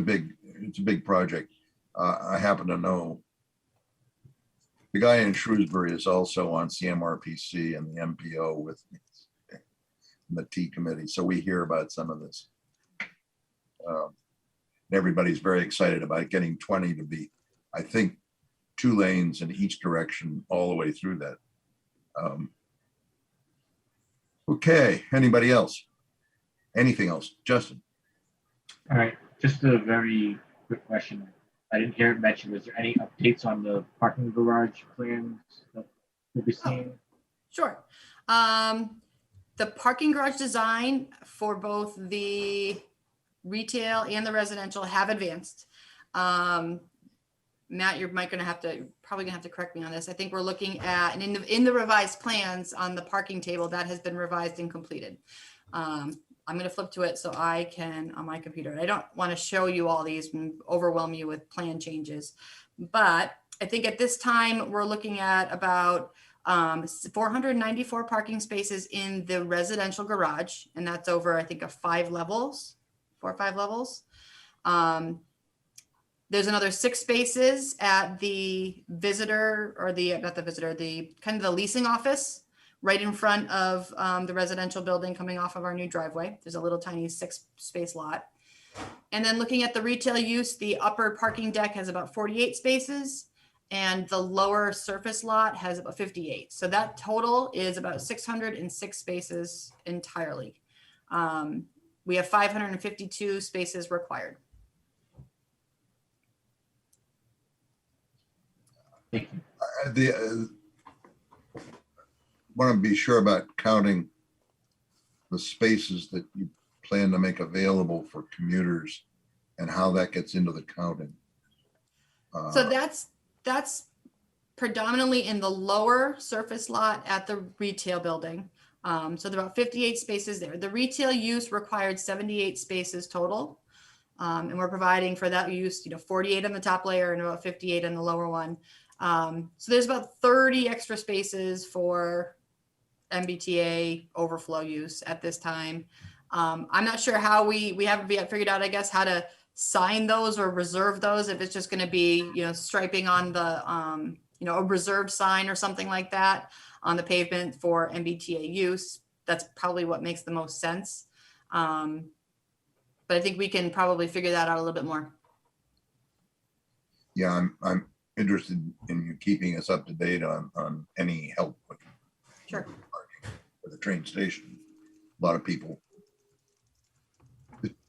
big project. I happen to know the guy in Shrewsbury is also on CMRPC and the MPO with me, the T committee. So we hear about some of this. Everybody's very excited about getting 20 to be, I think, 2 lanes in each direction all the way through that. Okay, anybody else? Anything else? Justin? All right, just a very quick question. I didn't hear it mentioned. Was there any updates on the parking garage plans that we'll be seeing? Sure. The parking garage design for both the retail and the residential have advanced. Matt, you're probably gonna have to correct me on this. I think we're looking at, and in the revised plans on the parking table, that has been revised and completed. I'm going to flip to it so I can on my computer. I don't want to show you all these and overwhelm you with plan changes, but I think at this time we're looking at about 494 parking spaces in the residential garage, and that's over, I think, 4 or 5 levels. There's another 6 spaces at the visitor, or not the visitor, the kind of the leasing office, right in front of the residential building coming off of our new driveway. There's a little tiny 6-space lot. And then looking at the retail use, the upper parking deck has about 48 spaces and the lower surface lot has about 58. So that total is about 606 spaces entirely. We have 552 spaces required. Want to be sure about counting the spaces that you plan to make available for commuters and how that gets into the counting. So that's predominantly in the lower surface lot at the retail building. So there are about 58 spaces there. The retail use required 78 spaces total. And we're providing for that use, 48 on the top layer and about 58 on the lower one. So there's about 30 extra spaces for MBTA overflow use at this time. I'm not sure how we haven't yet figured out, I guess, how to sign those or reserve those, if it's just gonna be, striping on the, a reserve sign or something like that on the pavement for MBTA use. That's probably what makes the most sense. But I think we can probably figure that out a little bit more. Yeah, I'm interested in you keeping us up to date on any help with Sure. the train station. A lot of people.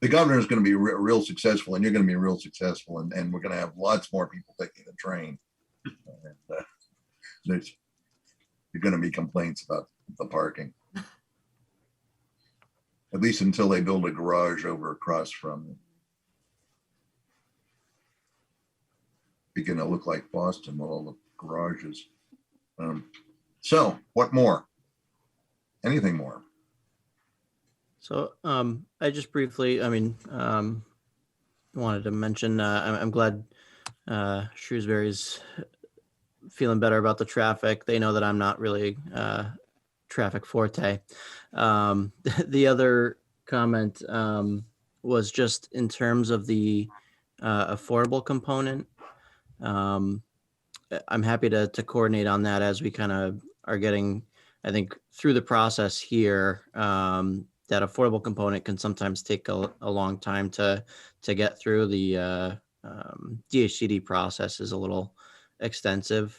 The governor is going to be real successful, and you're going to be real successful, and we're going to have lots more people taking the train. And, there's going to be complaints about the parking. At least until they build a garage over across from it. Begin to look like Boston with all the garages. So what more? Anything more? So I just briefly, wanted to mention, I'm glad Shrewsbury's feeling better about the traffic. They know that I'm not really traffic forte. The other comment was just in terms of the affordable component. I'm happy to coordinate on that as we kind of are getting, I think, through the process here. That affordable component can sometimes take a long time to get through. The DHCD process is a little extensive.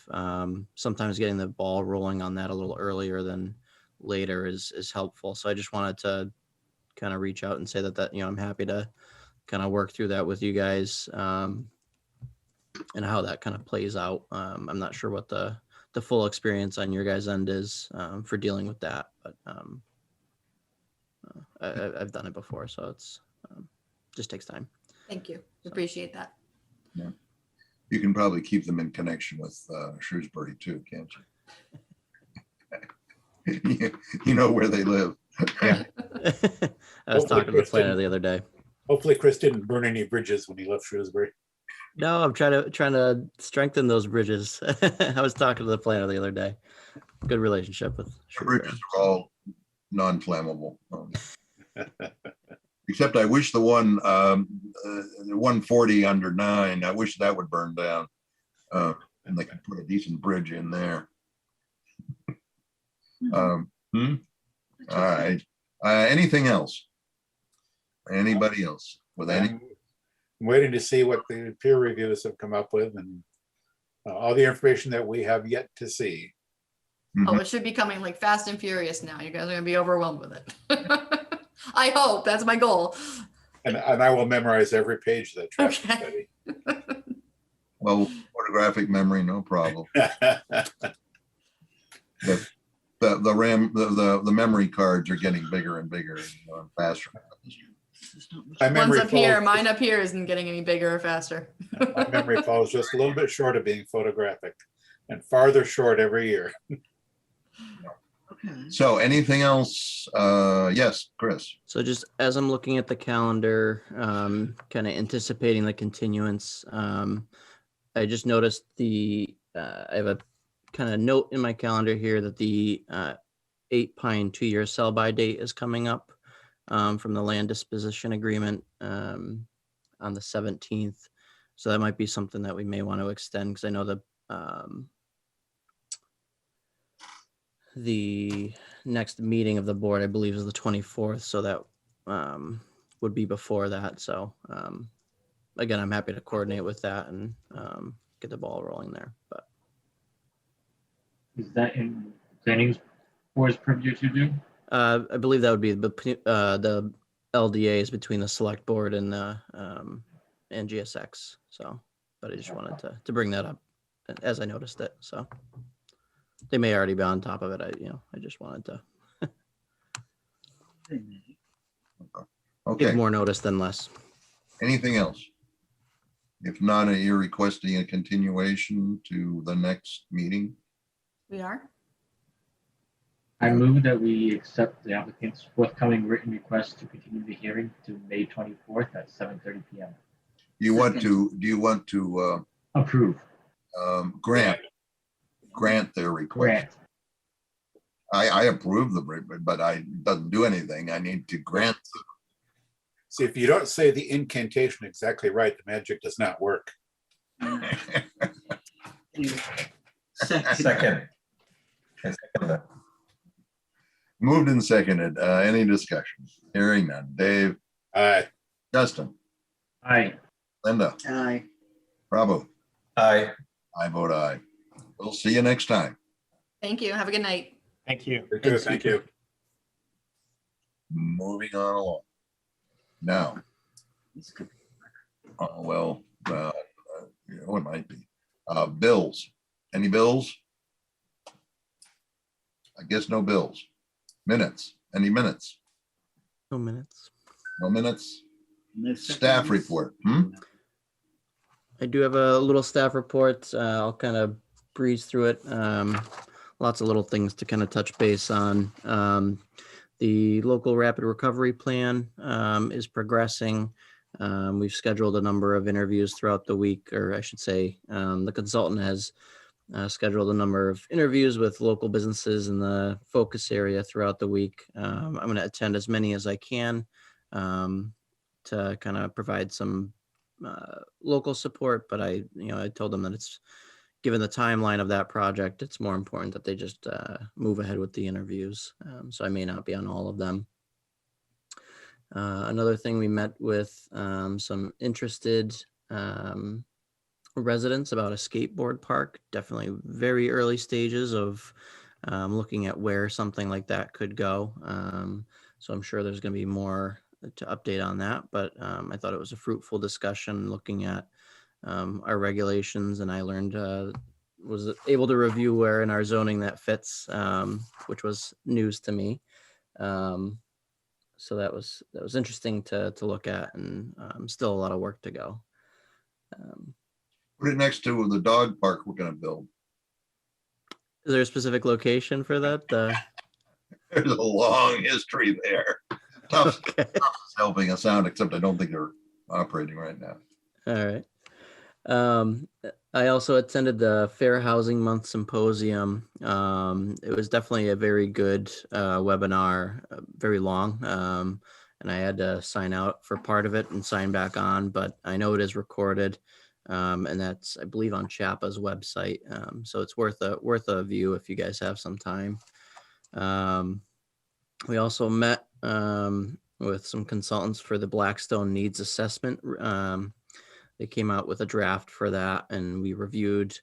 Sometimes getting the ball rolling on that a little earlier than later is helpful. So I just wanted to kind of reach out and say that I'm happy to kind of work through that with you guys, and how that kind of plays out. I'm not sure what the full experience on your guys' end is for dealing with that, but I've done it before, so it's just takes time. Thank you. Appreciate that. Yeah. You can probably keep them in connection with Shrewsbury too, can't you? You know where they live. Yeah. I was talking to the planner the other day. Hopefully Chris didn't burn any bridges when he left Shrewsbury. No, I'm trying to strengthen those bridges. I was talking to the planner the other day. Good relationship with The Shrewsbury. bridges are all non-flammable. Except I wish the 140 under 9, I wish that would burn down. And they could put a decent bridge in there. All right. Anything else? Anybody else with any? I'm waiting to see what the peer reviews have come up with and all the information that we have yet to see. Oh, it should be coming like fast and furious now. You guys are gonna be overwhelmed with it. I hope, that's my goal. And I will memorize every page of that traffic Okay. study. Well, photographic memory, no problem. The memory cards are getting bigger and bigger and faster. My One's memory up here, falls- mine up here isn't getting any bigger or faster. My memory falls just a little bit short of being photographic and farther short every year. Okay. So anything else? Yes, Chris. So just as I'm looking at the calendar, kind of anticipating the continuance, I just noticed I have a kind of note in my calendar here that the 8 Pine 2-year sell-by date is coming up from the land disposition agreement on the 17th. So that might be something that we may want to extend, because I know the next meeting of the board, I believe, is the 24th. So that would be before that. So again, I'm happy to coordinate with that and get the ball rolling there. But Is that in planning board's purview to do? I believe that would be the LDAs between the select board and the and GSX. So, but I just wanted to bring that up as I noticed it. So they may already be on top of it. I just wanted to Okay. give more notice than less. Anything else? If not, you're requesting a continuation to the next meeting? We are? I move that we accept the applicant's forthcoming written request to continue the hearing to May 24th at 7:30 PM. Do you want to Approve. grant their request? Grant. I approve the, but it doesn't do anything. I need to grant. See, if you don't say the incantation exactly right, the magic does not work. Anyway. Second. Second. I second that. Moved and seconded. Any discussion? Hearing none. Dave, Justin, Aye. Linda, Aye. Prabhu, Aye. I vote aye. We'll see you next time. Thank you. Have a good night. Thank you. Very good, thank you. Moving on along. Now, well, you know, it might be. Bills. Any bills? I guess no bills. Minutes. Any minutes? No minutes. No minutes? No Staff seconds. report. I do have a little staff report. I'll kind of breeze through it. Lots of little things to kind of touch base on. The local rapid recovery plan is progressing. We've scheduled a number of interviews throughout the week, or I should say, the consultant has scheduled a number of interviews with local businesses in the focus area throughout the week. I'm going to attend as many as I can to kind of provide some local support, but I told them that it's, given the timeline of that project, it's more important that they just move ahead with the interviews. So I may not be on all of them. Another thing, we met with some interested residents about a skateboard park. Definitely very early stages of looking at where something like that could go. So I'm sure there's going to be more to update on that, but I thought it was a fruitful discussion looking at our regulations, and I learned was able to review where in our zoning that fits, which was news to me. So that was interesting to look at, and still a lot of work to go. Put it next to the dog park we're gonna build. Is there a specific location for that? There's a long history there. Tough Okay. is helping us out, except I don't think they're operating right now. All right. I also attended the Fair Housing Month Symposium. It was definitely a very good webinar, very long, and I had to sign out for part of it and sign back on, but I know it is recorded, and that's, I believe, on CHAPA's website, so it's worth a view if you guys have some time. We also met with some consultants for the Blackstone Needs Assessment. They came out with a draft for that, and we reviewed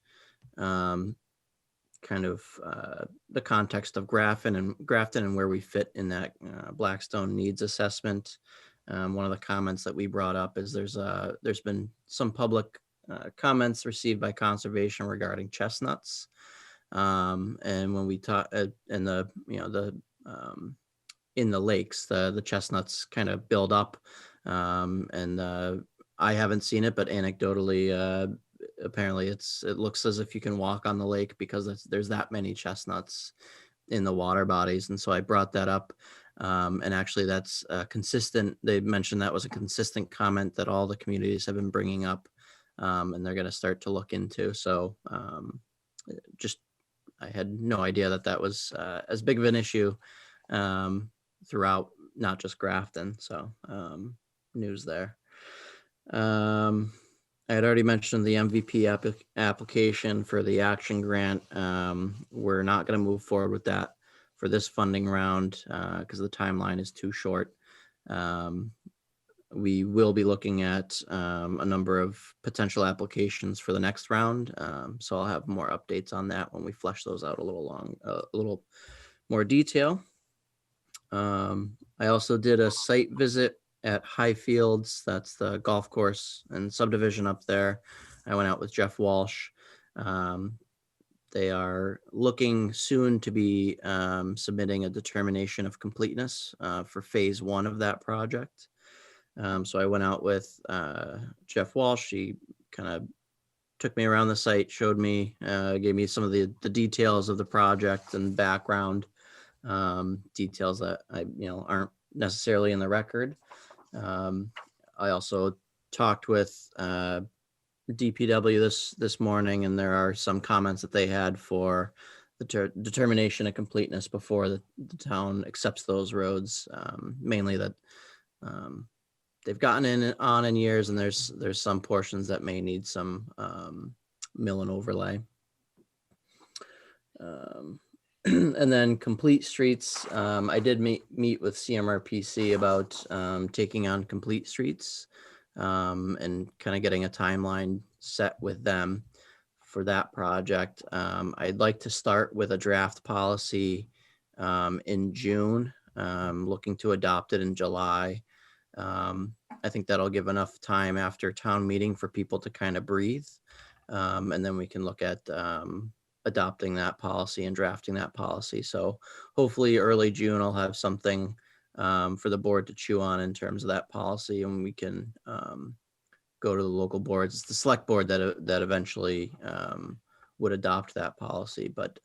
kind of the context of Grafton and where we fit in that Blackstone Needs Assessment. One of the comments that we brought up is there's been some public comments received by conservation regarding chestnuts, and when we talk in the in the lakes, the chestnuts kind of build up, and I haven't seen it, but anecdotally, apparently it looks as if you can walk on the lake because there's that many chestnuts in the water bodies. And so I brought that up. And actually that's consistent. They mentioned that was a consistent comment that all the communities have been bringing up, and they're going to start to look into. So I had no idea that was as big of an issue throughout, not just Grafton. So news there. I had already mentioned the MVP application for the action grant. We're not going to move forward with that for this funding round because the timeline is too short. We will be looking at a number of potential applications for the next round. So I'll have more updates on that when we flesh those out a little more detail. I also did a site visit at Highfields. That's the golf course and subdivision up there. I went out with Jeff Walsh. They are looking soon to be submitting a determination of completeness for phase 1 of that project. So I went out with Jeff Walsh. He kind of took me around the site, showed me, gave me some of the details of the project and background details that aren't necessarily in the record. I also talked with DPW this morning, and there are some comments that they had for determination of completeness before the town accepts those roads. Mainly that they've gotten on in years, and there's some portions that may need some mill and overlay. And then complete streets. I did meet with CMRPC about taking on complete streets and kind of getting a timeline set with them for that project. I'd like to start with a draft policy in June, looking to adopt it in July. I think that'll give enough time after town meeting for people to kind of breathe. And then we can look at adopting that policy and drafting that policy. So hopefully early June, I'll have something for the board to chew on in terms of that policy, and we can go to the local boards. It's the select board that eventually would adopt that policy, but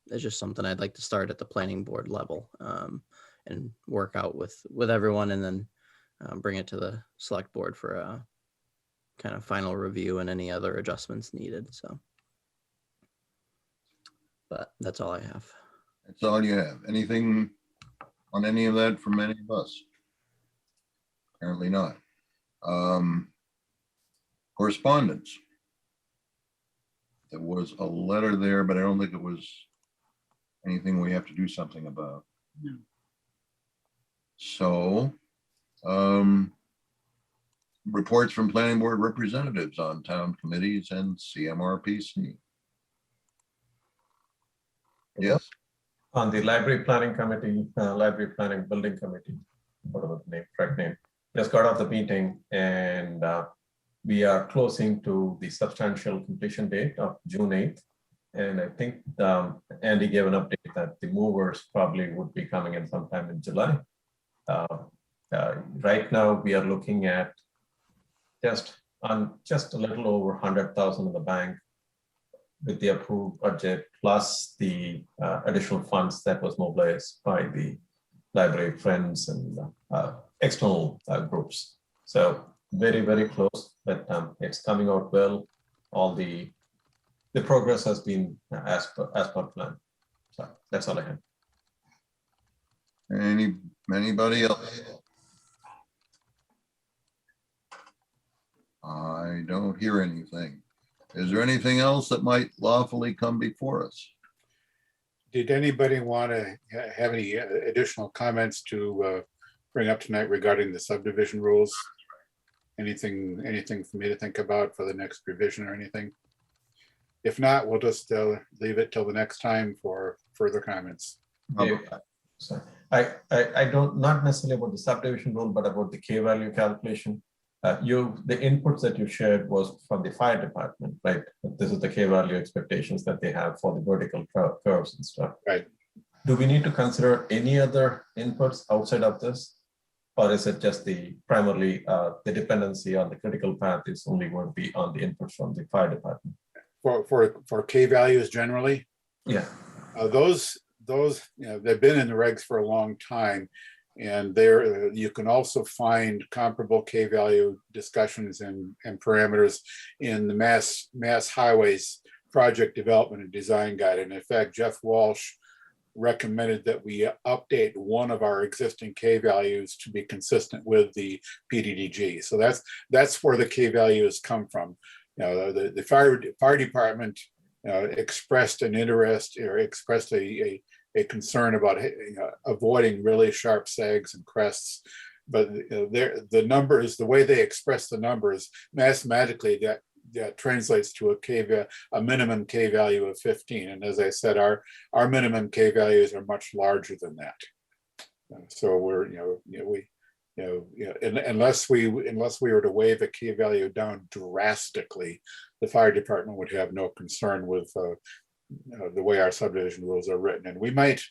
it's just something I'd like to start at the planning board level and work out with everyone, and then bring it to the select board for a kind of final review and any other adjustments needed. So, but that's all I have. That's all you have. Anything on any of that from any of us? Apparently not. Correspondence. There was a letter there, but I don't think it was anything we have to do something about. No. So, reports from planning board representatives on town committees and CMRPC. Yes, On the library planning committee, library planning building committee, whatever the name, correct name, just got off the meeting, and we are closing to the substantial completion date of June 8th. And I think Andy gave an update that the movers probably would be coming in sometime in July. Right now, we are looking at just a little over 100,000 in the bank with the approved budget, plus the additional funds that was mobilized by the library friends and external groups. So very, very close, but it's coming out well. All the progress has been as per plan. So that's all I have. anybody else? I don't hear anything. Is there anything else that might lawfully come before us? Did anybody want to have any additional comments to bring up tonight regarding the subdivision rules? Anything for me to think about for the next revision or anything? If not, we'll just leave it till the next time for further comments. So I don't, not necessarily about the subdivision rule, but about the K-value calculation. The inputs that you shared was from the fire department, right? This is the K-value expectations that they have for the vertical curves and stuff. Right. Do we need to consider any other inputs outside of this? Or is it just primarily the dependency on the critical path is only going to be on the inputs from the fire department? For K values generally? Yeah. Those they've been in the regs for a long time. And there you can also find comparable K value discussions and parameters in the Mass Highways Project Development and Design Guide. And in fact, Jeff Walsh recommended that we update one of our existing K values to be consistent with the PDDG. So that's where the K values come from. The fire department expressed an interest or expressed a concern about avoiding really sharp sags and crests, but the numbers, the way they express the numbers, mathematically that translates to a minimum K value of 15. And as I said, our minimum K values are much larger than that. So we're unless we were to wave a K value down drastically, the fire department would have no concern with the way our subdivision rules are written. And we might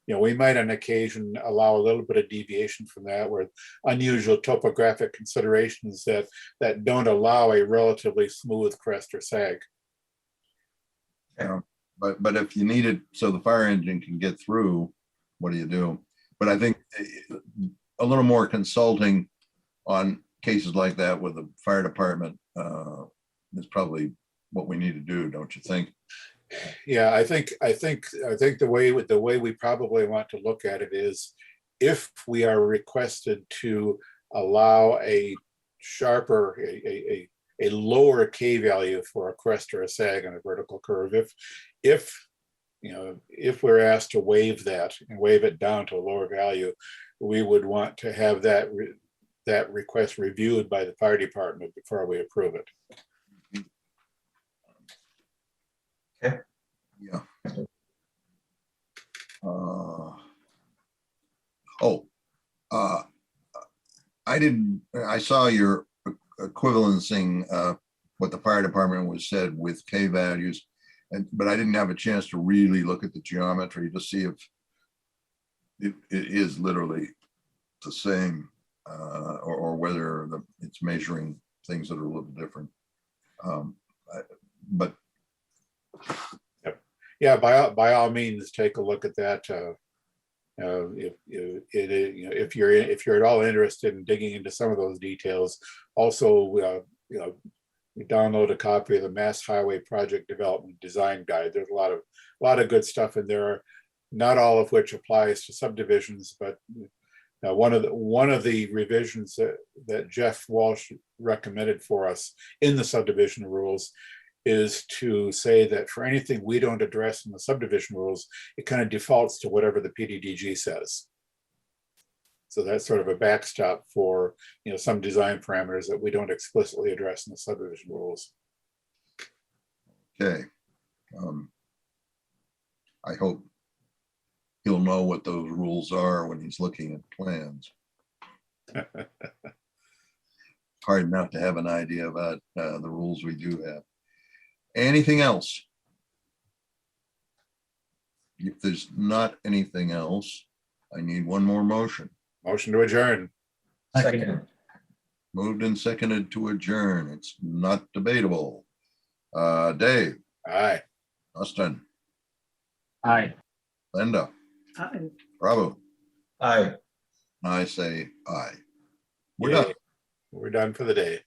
on occasion allow a little bit of deviation from that, where unusual topographic considerations that don't allow a relatively smooth crest or sag. But if you need it so the fire engine can get through, what do you do? But I think a little more consulting on cases like that with the fire department is probably what we need to do, don't you think? Yeah, I think the way we probably want to look at it is if we are requested to allow a sharper, a lower K value for a crest or a sag on a vertical curve, if if we're asked to waive that and waive it down to a lower value, we would want to have that request reviewed by the fire department before we approve it. Yeah. I saw your equivalencing, what the fire department was said with K values, but I didn't have a chance to really look at the geometry to see if it is literally the same, or whether it's measuring things that are a little different. But yeah, by all means, take a look at that. If you're at all interested in digging into some of those details, also we download a copy of the Mass Highway Project Development Design Guide. There's a lot of good stuff in there, not all of which applies to subdivisions, but one of the revisions that Jeff Walsh recommended for us in the subdivision rules is to say that for anything we don't address in the subdivision rules, it kind of defaults to whatever the PDDG says. So that's sort of a backstop for some design parameters that we don't explicitly address in the subdivision rules. okay. I hope he'll know what those rules are when he's looking at plans. Hard enough to have an idea about the rules we do have. Anything else? If there's not anything else, I need one more motion. Motion to adjourn. Second. Moved and seconded to adjourn. It's not debatable. Dave, Aye. Austin, Aye. Linda, I- Prabhu, Aye. I say aye. We're Yay. done. We're done for the day.